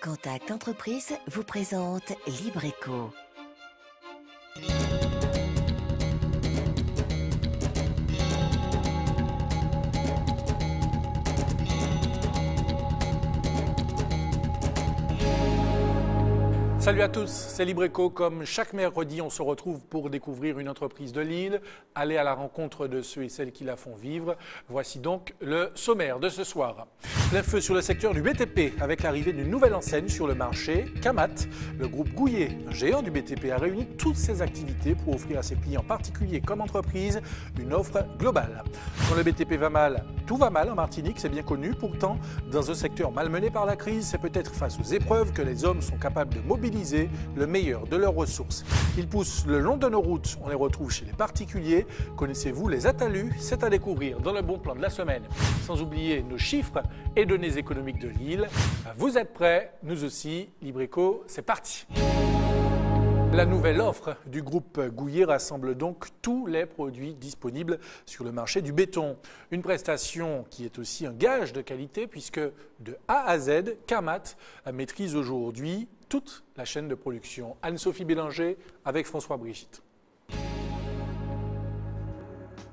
Contact Entreprise vous présente Libreco. Salut à tous, c'est Libreco. Comme chaque mercredi, on se retrouve pour découvrir une entreprise de Lille, aller à la rencontre de ceux et celles qui la font vivre. Voici donc le sommaire de ce soir. Plein feu sur le secteur du BTP avec l'arrivée d'une nouvelle enseigne sur le marché, Camat. Le groupe Gouillet, un géant du BTP, a réuni toutes ses activités pour offrir à ses clients particuliers comme entreprises une offre globale. Quand le BTP va mal, tout va mal en Martinique, c'est bien connu. Pourtant, dans un secteur malmené par la crise, c'est peut-être face aux épreuves que les hommes sont capables de mobiliser le meilleur de leurs ressources. Ils poussent le long de nos routes, on les retrouve chez les particuliers. Connaissez-vous les Atalus? C'est à découvrir dans le bon plan de la semaine. Sans oublier nos chiffres et données économiques de Lille. Vous êtes prêts? Nous aussi. Libreco, c'est parti. La nouvelle offre du groupe Gouillet rassemble donc tous les produits disponibles sur le marché du béton. Une prestation qui est aussi un gage de qualité puisque de A à Z, Camat maîtrise aujourd'hui toute la chaîne de production. Anne-Sophie Bélanger avec François Brigitte.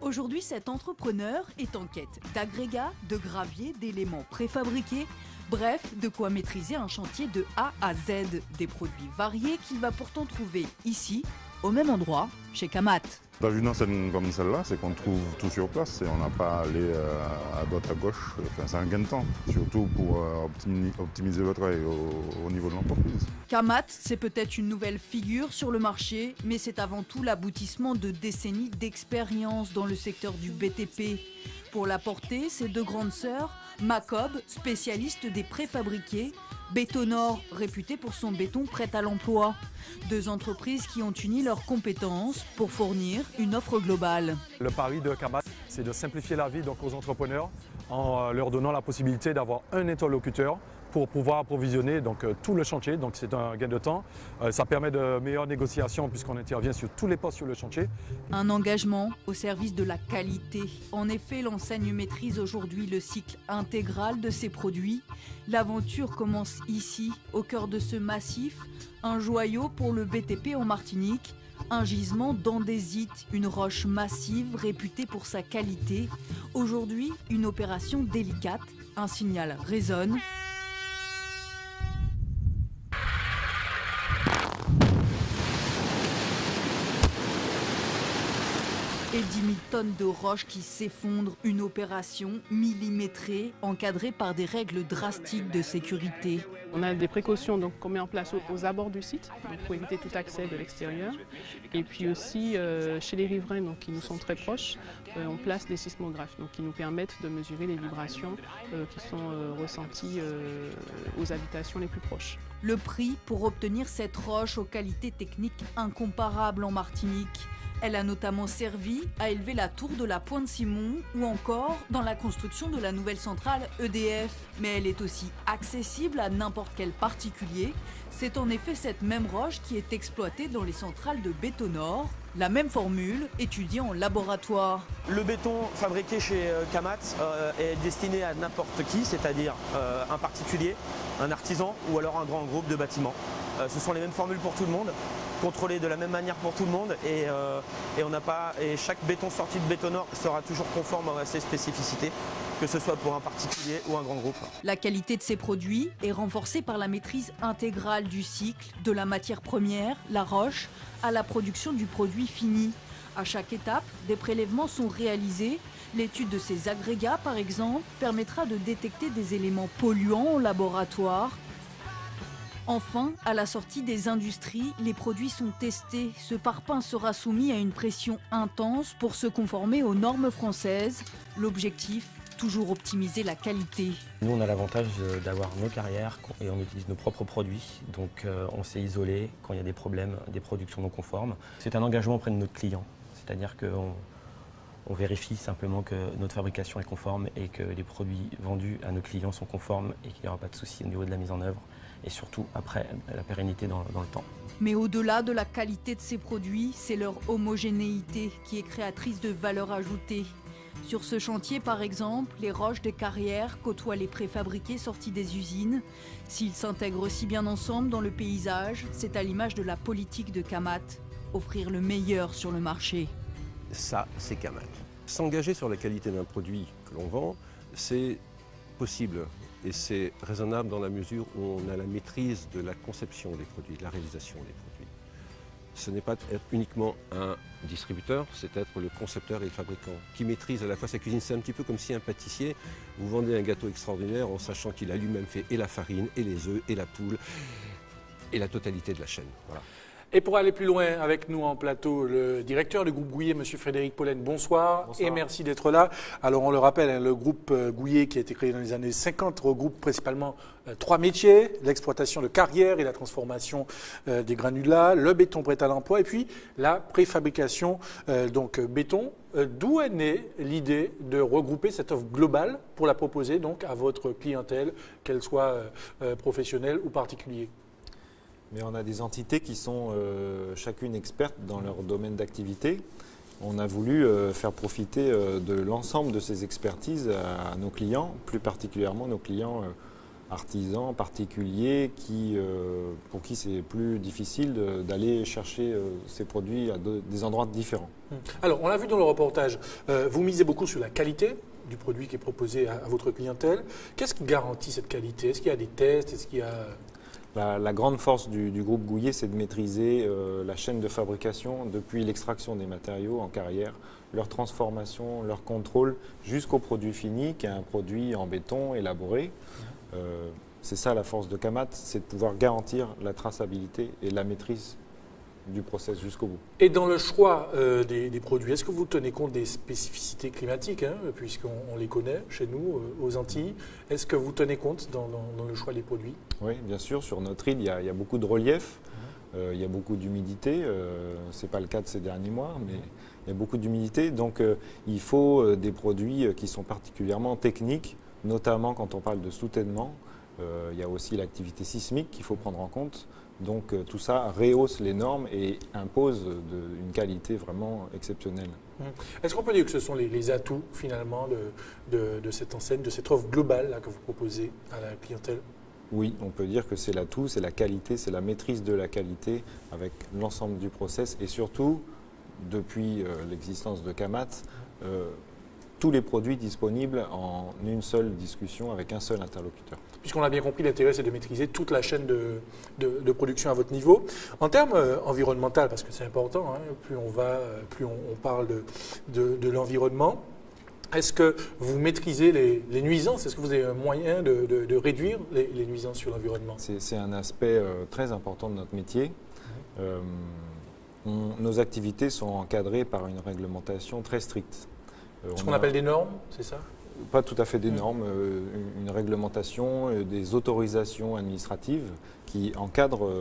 Aujourd'hui, cet entrepreneur est en quête d'agrégats, de graviers, d'éléments préfabriqués. Bref, de quoi maîtriser un chantier de A à Z, des produits variés qu'il va pourtant trouver ici, au même endroit, chez Camat. Dans une enseigne comme celle-là, c'est qu'on trouve tout sur place et on n'a pas à aller à droite à gauche. Enfin, c'est un gain de temps, surtout pour optimiser le travail au niveau de l'entreprise. Camat, c'est peut-être une nouvelle figure sur le marché, mais c'est avant tout l'aboutissement de décennies d'expérience dans le secteur du BTP. Pour la porter, ses deux grandes sœurs, Macob, spécialiste des préfabriqués, Bétonor, réputé pour son béton prêt à l'emploi. Deux entreprises qui ont uni leurs compétences pour fournir une offre globale. Le pari de Camat, c'est de simplifier la vie donc, aux entrepreneurs en leur donnant la possibilité d'avoir un interlocuteur pour pouvoir approvisionner donc, tout le chantier. Donc c'est un gain de temps. Ça permet de meilleures négociations puisqu'on intervient sur tous les postes sur le chantier. Un engagement au service de la qualité. En effet, l'enseigne maîtrise aujourd'hui le cycle intégral de ses produits. L'aventure commence ici, au cœur de ce massif, un joyau pour le BTP en Martinique, un gisement d'andésite, une roche massive réputée pour sa qualité. Aujourd'hui, une opération délicate, un signal résonne. Et 10 000 tonnes de roches qui s'effondrent, une opération millimétrée, encadrée par des règles drastiques de sécurité. On a des précautions qu'on met en place aux abords du site pour éviter tout accès de l'extérieur. Et puis aussi chez les riverains qui nous sont très proches, on place des sismographes qui nous permettent de mesurer les vibrations qui sont ressenties aux habitations les plus proches. Le prix pour obtenir cette roche aux qualités techniques incomparables en Martinique. Elle a notamment servi à élever la tour de la Pointe-Simon ou encore dans la construction de la nouvelle centrale EDF. Mais elle est aussi accessible à n'importe quel particulier. C'est en effet cette même roche qui est exploitée dans les centrales de Bétonor. La même formule étudiée en laboratoire. Le béton fabriqué chez Camat est destiné à n'importe qui, c'est-à-dire un particulier, un artisan ou alors un grand groupe de bâtiments. Ce sont les mêmes formules pour tout le monde, contrôlées de la même manière pour tout le monde et chaque béton sorti de Bétonor sera toujours conforme à ses spécificités, que ce soit pour un particulier ou un grand groupe. La qualité de ces produits est renforcée par la maîtrise intégrale du cycle, de la matière première, la roche, à la production du produit fini. À chaque étape, des prélèvements sont réalisés. L'étude de ces agrégats, par exemple, permettra de détecter des éléments polluants en laboratoire. Enfin, à la sortie des industries, les produits sont testés. Ce parpaing sera soumis à une pression intense pour se conformer aux normes françaises. L'objectif, toujours optimiser la qualité. Nous, on a l'avantage d'avoir nos carrières et on utilise nos propres produits. Donc, on sait isoler quand il y a des problèmes, des productions non conformes. C'est un engagement auprès de notre client. C'est-à-dire qu'on vérifie simplement que notre fabrication est conforme et que les produits vendus à nos clients sont conformes et qu'il n'y aura pas de souci au niveau de la mise en œuvre. Et surtout après la pérennité dans le temps. Mais au-delà de la qualité de ces produits, c'est leur homogénéité qui est créatrice de valeur ajoutée. Sur ce chantier, par exemple, les roches des carrières côtoient les préfabriqués sortis des usines. S'ils s'intègrent aussi bien ensemble dans le paysage, c'est à l'image de la politique de Kamat, offrir le meilleur sur le marché. Ça, c'est Kamat. S'engager sur la qualité d'un produit que l'on vend, c'est possible et c'est raisonnable dans la mesure où on a la maîtrise de la conception des produits, de la réalisation des produits. Ce n'est pas être uniquement un distributeur, c'est être le concepteur et le fabricant qui maîtrise à la fois sa cuisine. C'est un petit peu comme si un pâtissier, vous vendez un gâteau extraordinaire en sachant qu'il a lui-même fait et la farine, et les œufs, et la poule, et la totalité de la chaîne. Voilà. Et pour aller plus loin avec nous en plateau, le directeur du groupe Gouillet, M. Frédéric Pollen, bonsoir. Bonsoir. Et merci d'être là. Alors on le rappelle, le groupe Gouillet qui a été créé dans les années 50 regroupe principalement 3 métiers, l'exploitation de carrières et la transformation des granulats, le béton prêt à l'emploi et puis la préfabrication donc béton. D'où est née l'idée de regrouper cette offre globale pour la proposer donc à votre clientèle, qu'elle soit professionnelle ou particulière? Mais on a des entités qui sont chacune expertes dans leur domaine d'activité. On a voulu faire profiter de l'ensemble de ces expertises à nos clients, plus particulièrement nos clients artisans, particuliers, pour qui c'est plus difficile d'aller chercher ces produits à des endroits différents. Alors, on l'a vu dans le reportage, vous misez beaucoup sur la qualité du produit qui est proposé à votre clientèle. Qu'est-ce qui garantit cette qualité? Est-ce qu'il y a des tests? Est-ce qu'il y a... La grande force du groupe Gouillet, c'est de maîtriser la chaîne de fabrication depuis l'extraction des matériaux en carrière, leur transformation, leur contrôle, jusqu'au produit fini, qui est un produit en béton élaboré. C'est ça la force de Kamat, c'est de pouvoir garantir la traçabilité et la maîtrise du process jusqu'au bout. Et dans le choix des produits, est-ce que vous tenez compte des spécificités climatiques, puisqu'on les connaît chez nous, aux Antilles? Est-ce que vous tenez compte dans le choix des produits? Oui, bien sûr. Sur notre île, il y a beaucoup de relief, il y a beaucoup d'humidité. Ce n'est pas le cas de ces derniers mois, mais il y a beaucoup d'humidité. Donc, il faut des produits qui sont particulièrement techniques, notamment quand on parle de soutènement. Il y a aussi l'activité sismique qu'il faut prendre en compte. Donc tout ça rehausse les normes et impose une qualité vraiment exceptionnelle. Est-ce qu'on peut dire que ce sont les atouts finalement de cette enseigne, de cette offre globale là, que vous proposez à la clientèle? Oui, on peut dire que c'est l'atout, c'est la qualité, c'est la maîtrise de la qualité avec l'ensemble du process et surtout, depuis l'existence de Kamat, tous les produits disponibles en une seule discussion avec un seul interlocuteur. Puisqu'on a bien compris, l'intérêt c'est de maîtriser toute la chaîne de production à votre niveau. En termes environnementaux, parce que c'est important, plus on va, plus on parle de l'environnement, est-ce que vous maîtrisez les nuisances? Est-ce que vous avez un moyen de réduire les nuisances sur l'environnement? C'est un aspect très important de notre métier. Nos activités sont encadrées par une réglementation très stricte. Ce qu'on appelle des normes, c'est ça? Pas tout à fait des normes, une réglementation, des autorisations administratives qui encadrent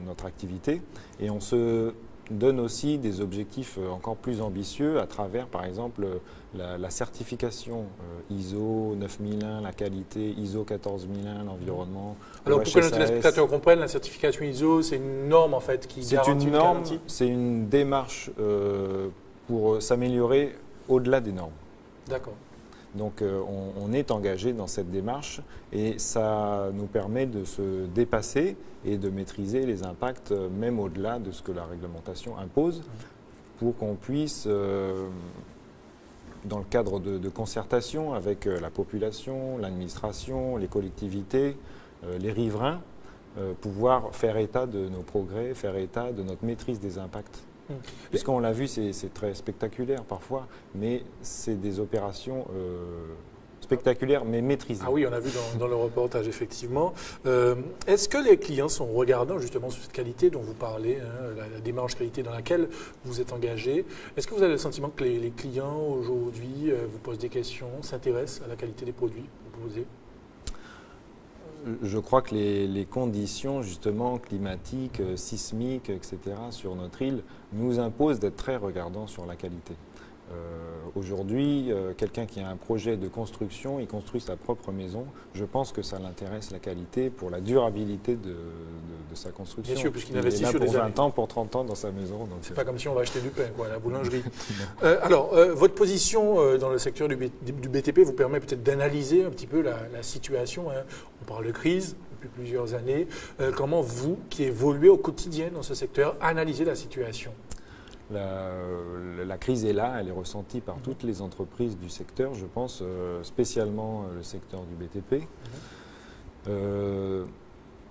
notre activité. Et on se donne aussi des objectifs encore plus ambitieux à travers, par exemple, la certification ISO 9001, la qualité, ISO 14001, l'environnement. Alors pour que nos téléspectateurs comprennent, la certification ISO, c'est une norme en fait qui garantit une norme. C'est une démarche pour s'améliorer au-delà des normes. D'accord. Donc on est engagé dans cette démarche et ça nous permet de se dépasser et de maîtriser les impacts même au-delà de ce que la réglementation impose pour qu'on puisse, dans le cadre de concertation avec la population, l'administration, les collectivités, les riverains, pouvoir faire état de nos progrès, faire état de notre maîtrise des impacts. Puisqu'on l'a vu, c'est très spectaculaire parfois, mais c'est des opérations spectaculaires mais maîtrisées. Ah oui, on a vu dans le reportage, effectivement. Est-ce que les clients sont regardants justement sur cette qualité dont vous parlez, la démarche qualité dans laquelle vous êtes engagé? Est-ce que vous avez le sentiment que les clients aujourd'hui vous posent des questions, s'intéressent à la qualité des produits proposés? Je crois que les conditions justement climatiques, sismiques, etc. sur notre île nous imposent d'être très regardants sur la qualité. Aujourd'hui, quelqu'un qui a un projet de construction, il construit sa propre maison. Je pense que ça l'intéresse la qualité pour la durabilité de sa construction. Bien sûr, puisqu'il est investit là sur pour des 20 années. ans, pour 30 ans dans sa maison. C'est pas comme si on va acheter du pain, quoi, à la boulangerie. Alors, votre position dans le secteur du BTP vous permet peut-être d'analyser un petit peu la situation. Hein. On parle de crise depuis plusieurs années. Comment vous, qui évoluez au quotidien dans ce secteur, analysez la situation? La crise est là, elle est ressentie par toutes les entreprises du secteur, je pense, spécialement le secteur du BTP.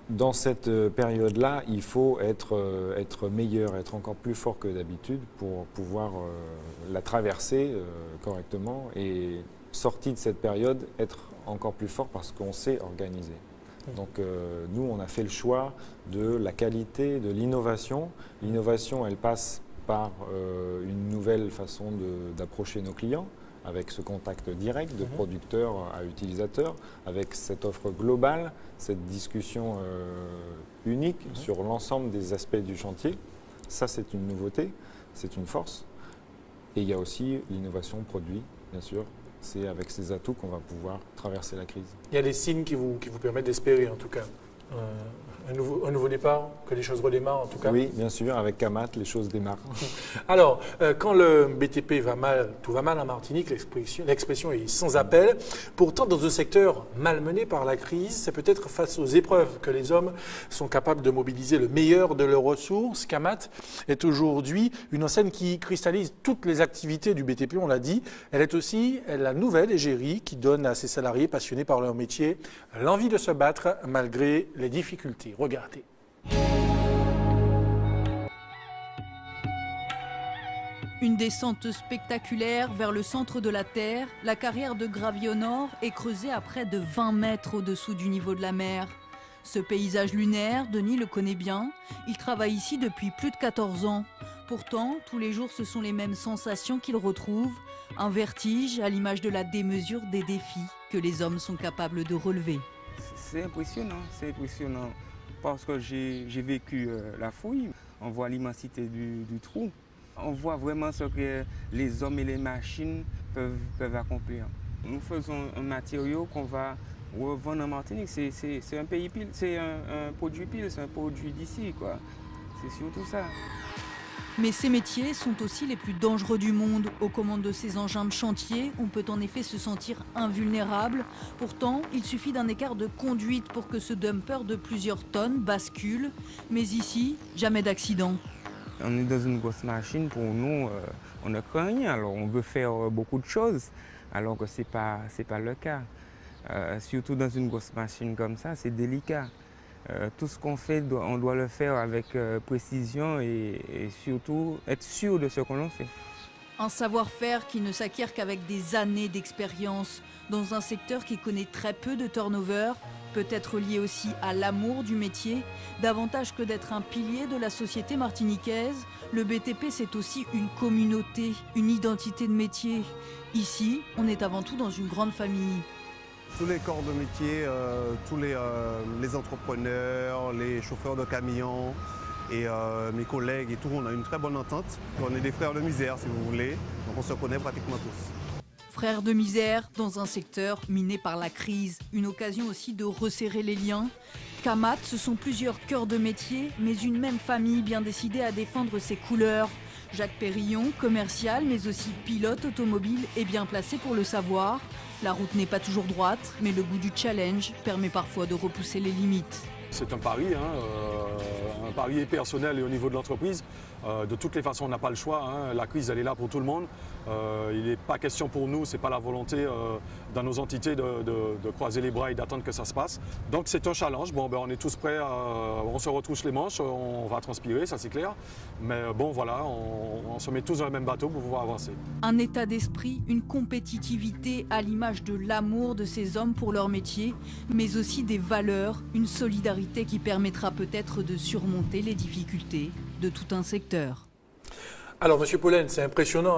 Dans cette période-là, il faut être meilleur, être encore plus fort que d'habitude pour pouvoir la traverser correctement et, sorti de cette période, être encore plus fort parce qu'on sait organiser. Donc nous, on a fait le choix de la qualité, de l'innovation. L'innovation, elle passe par une nouvelle façon d'approcher nos clients, avec ce contact direct de producteur à utilisateur, avec cette offre globale, cette discussion unique sur l'ensemble des aspects du chantier. Ça, c'est une nouveauté, c'est une force. Et il y a aussi l'innovation produit, bien sûr. C'est avec ces atouts qu'on va pouvoir traverser la crise. Il y a des signes qui vous permettent d'espérer, en tout cas. Un nouveau départ, que les choses redémarrent en tout cas? Oui, bien sûr, avec Camat, les choses démarrent. Alors, quand le BTP va mal, tout va mal en Martinique, l'expression est sans appel. Pourtant, dans un secteur malmené par la crise, c'est peut-être face aux épreuves que les hommes sont capables de mobiliser le meilleur de leurs ressources. Camat est aujourd'hui une enseigne qui cristallise toutes les activités du BTP, on l'a dit. Elle est aussi la nouvelle égérie qui donne à ses salariés passionnés par leur métier l'envie de se battre malgré les difficultés. Regardez. Une descente spectaculaire vers le centre de la Terre, la carrière de gravier au nord est creusée à près de 20 mètres au-dessous du niveau de la mer. Ce paysage lunaire, Denis le connaît bien. Il travaille ici depuis plus de 14 ans. Pourtant, tous les jours, ce sont les mêmes sensations qu'il retrouve. Un vertige à l'image de la démesure des défis que les hommes sont capables de relever. C'est impressionnant parce que j'ai vécu la fouille. On voit l'immensité du trou. On voit vraiment ce que les hommes et les machines peuvent accomplir. Nous faisons un matériau qu'on va revendre en Martinique. C'est un pays pile, c'est un produit pile, c'est un produit d'ici, quoi. C'est surtout ça. Mais ces métiers sont aussi les plus dangereux du monde. Aux commandes de ces engins de chantier, on peut en effet se sentir invulnérable. Pourtant, il suffit d'un écart de conduite pour que ce dumper de plusieurs tonnes bascule. Mais ici, jamais d'accident. On est dans une grosse machine, pour nous, on ne craint rien. Alors on veut faire beaucoup de choses, alors que ce n'est pas le cas. Surtout dans une grosse machine comme ça, c'est délicat. Tout ce qu'on fait, on doit le faire avec précision et surtout être sûr de ce qu'on fait. Un savoir-faire qui ne s'acquiert qu'avec des années d'expérience dans un secteur qui connaît très peu de turnover, peut-être lié aussi à l'amour du métier. Davantage que d'être un pilier de la société martiniquaise, le BTP c'est aussi une communauté, une identité de métier. Ici, on est avant tout dans une grande famille. Tous les corps de métier, tous les entrepreneurs, les chauffeurs de camions et mes collègues et tout, on a une très bonne entente. On est des frères de misère si vous voulez, donc on se connaît pratiquement tous. Frères de misère dans un secteur miné par la crise, une occasion aussi de resserrer les liens. Camat, ce sont plusieurs cœurs de métier, mais une même famille bien décidée à défendre ses couleurs. Jacques Périllon, commercial, mais aussi pilote automobile, est bien placé pour le savoir. La route n'est pas toujours droite, mais le goût du challenge permet parfois de repousser les limites. C'est un pari, un pari personnel et au niveau de l'entreprise. De toutes les façons, on n'a pas le choix. La crise, elle est là pour tout le monde. Il n'est pas question pour nous, ce n'est pas la volonté dans nos entités de croiser les bras et d'attendre que ça se passe. Donc c'est un challenge. Bon, on est tous prêts, on se retrousse les manches, on va transpirer, ça c'est clair. Mais bon, voilà, on se met tous dans le même bateau pour pouvoir avancer. Un état d'esprit, une compétitivité à l'image de l'amour de ces hommes pour leur métier, mais aussi des valeurs, une solidarité qui permettra peut-être de surmonter les difficultés de tout un secteur. Alors, M. Pollen, c'est impressionnant,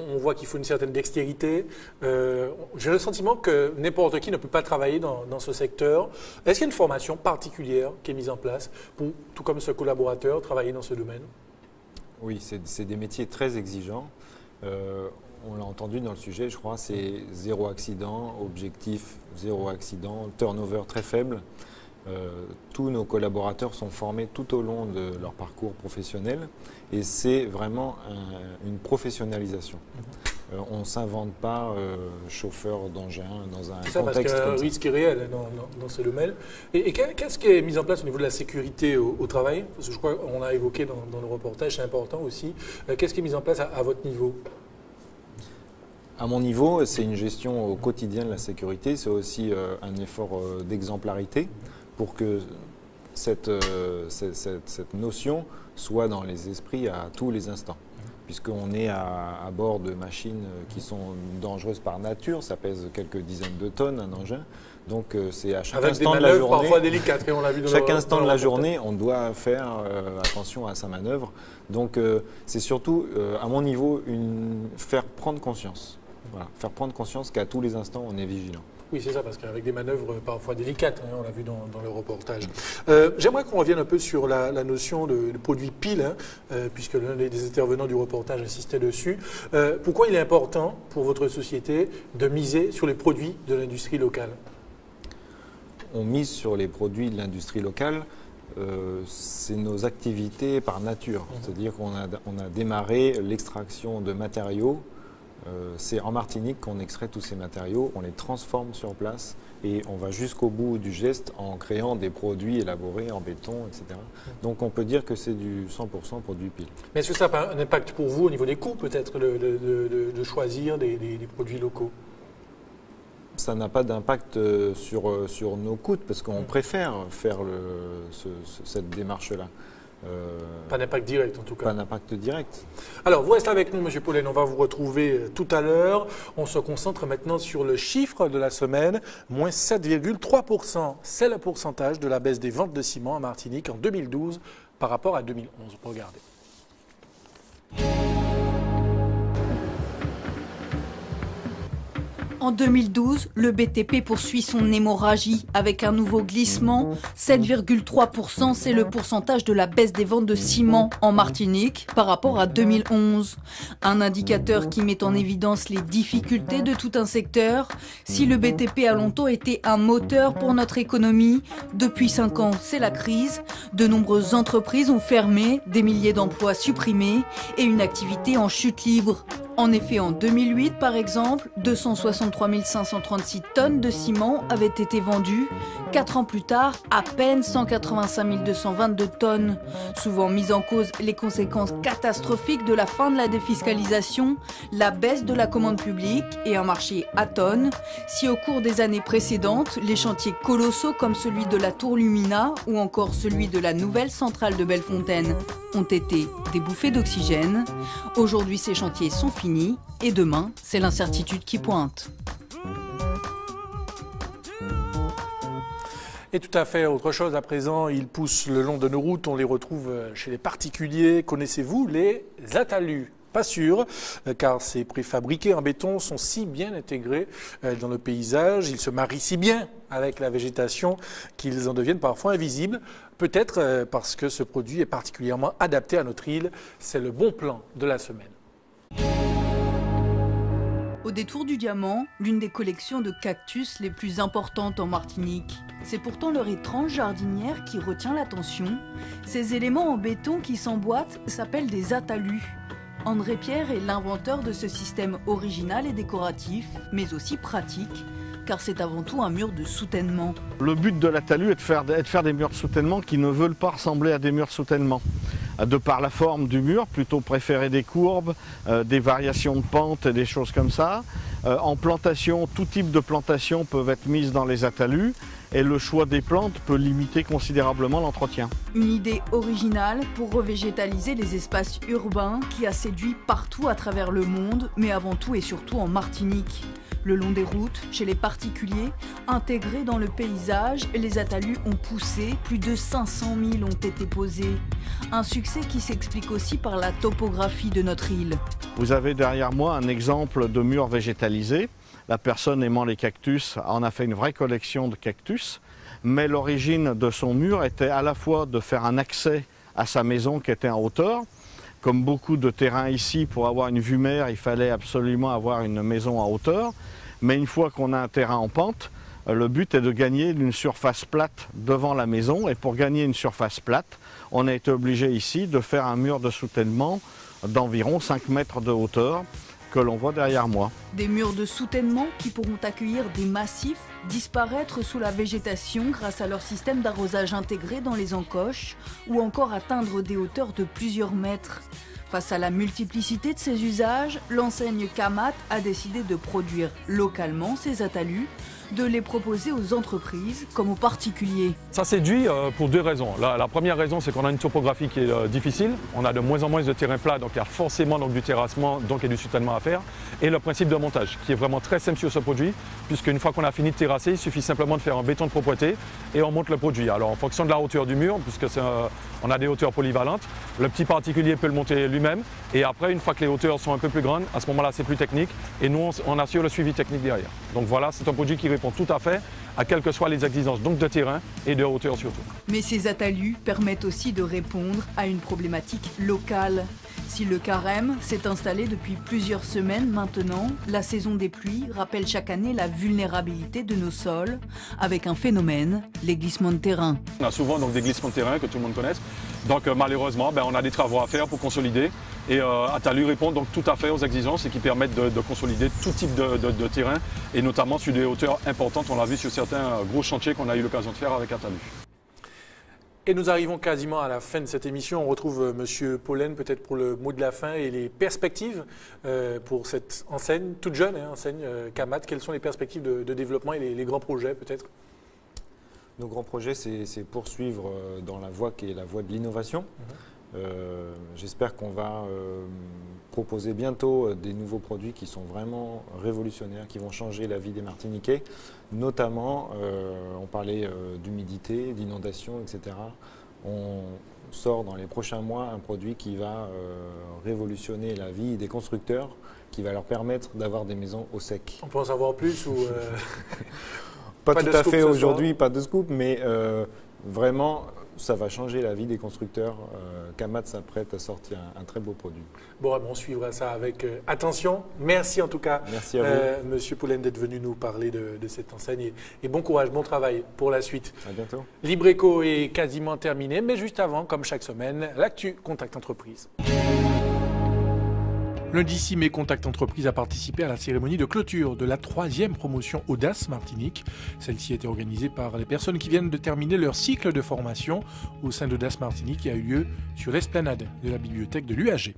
on voit qu'il faut une certaine dextérité. J'ai le sentiment que n'importe qui ne peut pas travailler dans ce secteur. Est-ce qu'il y a une formation particulière qui est mise en place pour, tout comme ce collaborateur, travailler dans ce domaine? Oui, c'est des métiers très exigeants. On l'a entendu dans le sujet, je crois, c'est zéro accident, objectif zéro accident, turnover très faible. tous nos collaborateurs sont formés tout au long de leur parcours professionnel et c'est vraiment une professionnalisation. On ne s'invente pas chauffeur d'engin dans un contexte comme ça. Parce qu'il y a un risque réel dans ce domaine. Et qu'est-ce qui est mis en place au niveau de la sécurité au travail? Parce que je crois qu'on a évoqué dans le reportage, c'est important aussi. Qu'est-ce qui est mis en place à votre niveau? À mon niveau, c'est une gestion au quotidien de la sécurité. C'est aussi un effort d'exemplarité pour que cette notion soit dans les esprits à tous les instants. Puisqu'on est à bord de machines qui sont dangereuses par nature, ça pèse quelques dizaines de tonnes un engin. Donc c'est à chaque instant de la journée, parfois délicates, et on l'a vu chaque instant de la journée, on doit faire attention à sa manœuvre. Donc c'est surtout, à mon niveau, faire prendre conscience. Voilà, faire prendre conscience qu'à tous les instants, on est vigilant. Oui, c'est ça, parce qu'avec des manœuvres parfois délicates, on l'a vu dans le reportage. J'aimerais qu'on revienne un peu sur la notion de produit pile, puisque l'un des intervenants du reportage insistait dessus. Pourquoi il est important pour votre société de miser sur les produits de l'industrie locale? On mise sur les produits de l'industrie locale. C'est nos activités par nature. C'est-à-dire qu'on a démarré l'extraction de matériaux. C'est en Martinique qu'on extrait tous ces matériaux, on les transforme sur place et on va jusqu'au bout du geste en créant des produits élaborés en béton, etc. Donc on peut dire que c'est du 100% produit pile. Mais est-ce que ça a un impact pour vous au niveau des coûts peut-être de choisir des produits locaux? Ça n'a pas d'impact sur nos coûts parce qu'on préfère faire cette démarche-là. Pas d'impact direct en tout cas. Pas d'impact direct. Alors vous restez avec nous M. Pollen, on va vous retrouver tout à l'heure. On se concentre maintenant sur le chiffre de la semaine, moins 7,3%. C'est le pourcentage de la baisse des ventes de ciment en Martinique en 2012 par rapport à 2011. On peut regarder. En 2012, le BTP poursuit son hémorragie avec un nouveau glissement. 7,3%, c'est le pourcentage de la baisse des ventes de ciment en Martinique par rapport à 2011. Un indicateur qui met en évidence les difficultés de tout un secteur. Si le BTP a longtemps été un moteur pour notre économie, depuis 5 ans, c'est la crise. De nombreuses entreprises ont fermé, des milliers d'emplois supprimés et une activité en chute libre. En effet, en 2008, par exemple, 263 536 tonnes de ciment avaient été vendues. 4 ans plus tard, à peine 185 222 tonnes. Souvent mises en cause les conséquences catastrophiques de la fin de la défiscalisation, la baisse de la commande publique et un marché à tonnes. Si au cours des années précédentes, les chantiers colossaux comme celui de la Tour Lumina ou encore celui de la nouvelle centrale de Bellefontaine ont été des bouffées d'oxygène, aujourd'hui ces chantiers sont finis et demain c'est l'incertitude qui pointe. Et tout à fait autre chose à présent, ils poussent le long de nos routes, on les retrouve chez les particuliers. Connaissez-vous les atalus? Pas sûr, car ces préfabriqués en béton sont si bien intégrés dans le paysage, ils se marient si bien avec la végétation qu'ils en deviennent parfois invisibles. Peut-être parce que ce produit est particulièrement adapté à notre île. C'est le bon plan de la semaine. Au détour du Diamant, l'une des collections de cactus les plus importantes en Martinique. C'est pourtant leur étrange jardinière qui retient l'attention. Ces éléments en béton qui s'emboîtent s'appellent des atalus. André Pierre est l'inventeur de ce système original et décoratif, mais aussi pratique, car c'est avant tout un mur de soutènement. Le but de la talus est de faire des murs de soutènement qui ne veulent pas ressembler à des murs de soutènement. De par la forme du mur, plutôt préférer des courbes, des variations de pente et des choses comme ça. En plantation, tout type de plantation peuvent être mises dans les atalus et le choix des plantes peut limiter considérablement l'entretien. Une idée originale pour revégétaliser les espaces urbains qui a séduit partout à travers le monde, mais avant tout et surtout en Martinique. Le long des routes, chez les particuliers, intégrés dans le paysage, les atalus ont poussé, plus de 500 000 ont été posés. Un succès qui s'explique aussi par la topographie de notre île. Vous avez derrière moi un exemple de mur végétalisé. La personne aimant les cactus en a fait une vraie collection de cactus, mais l'origine de son mur était à la fois de faire un accès à sa maison qui était en hauteur. Comme beaucoup de terrains ici, pour avoir une vue mer, il fallait absolument avoir une maison en hauteur. Mais une fois qu'on a un terrain en pente, Le but est de gagner une surface plate devant la maison. Et pour gagner une surface plate, on a été obligé ici de faire un mur de soutènement d'environ 5 mètres de hauteur que l'on voit derrière moi. Des murs de soutènement qui pourront accueillir des massifs, disparaître sous la végétation grâce à leur système d'arrosage intégré dans les encoches ou encore atteindre des hauteurs de plusieurs mètres. Face à la multiplicité de ces usages, l'enseigne Kamat a décidé de produire localement ces atalus, de les proposer aux entreprises comme aux particuliers. Ça séduit pour 2 raisons. La première raison, c'est qu'on a une topographie qui est difficile. On a de moins en moins de terrain plat, donc il y a forcément du terrassement, donc il y a du soutènement à faire. Et le principe de montage, qui est vraiment très simple sur ce produit, puisqu'une fois qu'on a fini de terrasser, il suffit simplement de faire un béton de propreté et on monte le produit. Alors en fonction de la hauteur du mur, puisque on a des hauteurs polyvalentes, le petit particulier peut le monter lui-même. Et après, une fois que les hauteurs sont un peu plus grandes, à ce moment-là, c'est plus technique. Et nous, on assure le suivi technique derrière. Donc voilà, c'est un produit qui répond tout à fait à quelles que soient les exigences, donc de terrain et de hauteur surtout. Mais ces atalus permettent aussi de répondre à une problématique locale. Si le carême s'est installé depuis plusieurs semaines maintenant, la saison des pluies rappelle chaque année la vulnérabilité de nos sols avec un phénomène, les glissements de terrain. On a souvent donc des glissements de terrain que tout le monde connaisse. Donc malheureusement, on a des travaux à faire pour consolider. Et Atalu répond donc tout à fait aux exigences et qui permettent de consolider tout type de terrain et notamment sur des hauteurs importantes. On l'a vu sur certains gros chantiers qu'on a eu l'occasion de faire avec Atalu. Et nous arrivons quasiment à la fin de cette émission. On retrouve M. Pollen peut-être pour le mot de la fin et les perspectives pour cette enseigne, toute jeune, enseigne Kamat. Quelles sont les perspectives de développement et les grands projets peut-être? Nos grands projets, c'est poursuivre dans la voie qui est la voie de l'innovation. J'espère qu'on va proposer bientôt des nouveaux produits qui sont vraiment révolutionnaires, qui vont changer la vie des Martiniquais. Notamment, on parlait d'humidité, d'inondation, etc. On sort dans les prochains mois un produit qui va révolutionner la vie des constructeurs, qui va leur permettre d'avoir des maisons au sec. On peut en savoir plus ou pas tout à fait aujourd'hui, pas de scoop, mais vraiment, ça va changer la vie des constructeurs. Kamat s'apprête à sortir un très beau produit. Bon, on suivra ça avec attention. Merci en tout cas, merci à vous. Monsieur Pollen, d'être venu nous parler de cette enseigne. Et bon courage, bon travail pour la suite. À bientôt. Libreco est quasiment terminé, mais juste avant, comme chaque semaine, l'actu Contact Entreprise. Lundi 6 mai, Contact Entreprise a participé à la cérémonie de clôture de la 3e promotion Audace Martinique. Celle-ci a été organisée par les personnes qui viennent de terminer leur cycle de formation au sein d'Audace Martinique qui a eu lieu sur l'esplanade de la bibliothèque de l'UAG.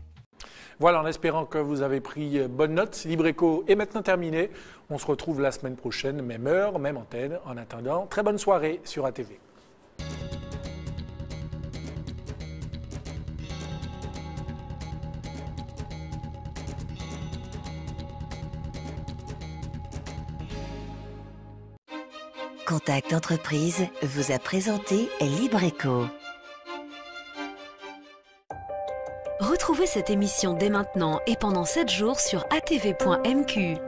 Voilà, en espérant que vous avez pris bonne note, Libreco est maintenant terminé. On se retrouve la semaine prochaine, même heure, même antenne. En attendant, très bonne soirée sur ATV. Contact Entreprise vous a présenté Libreco. Retrouvez cette émission dès maintenant et pendant 7 jours sur atv.mq.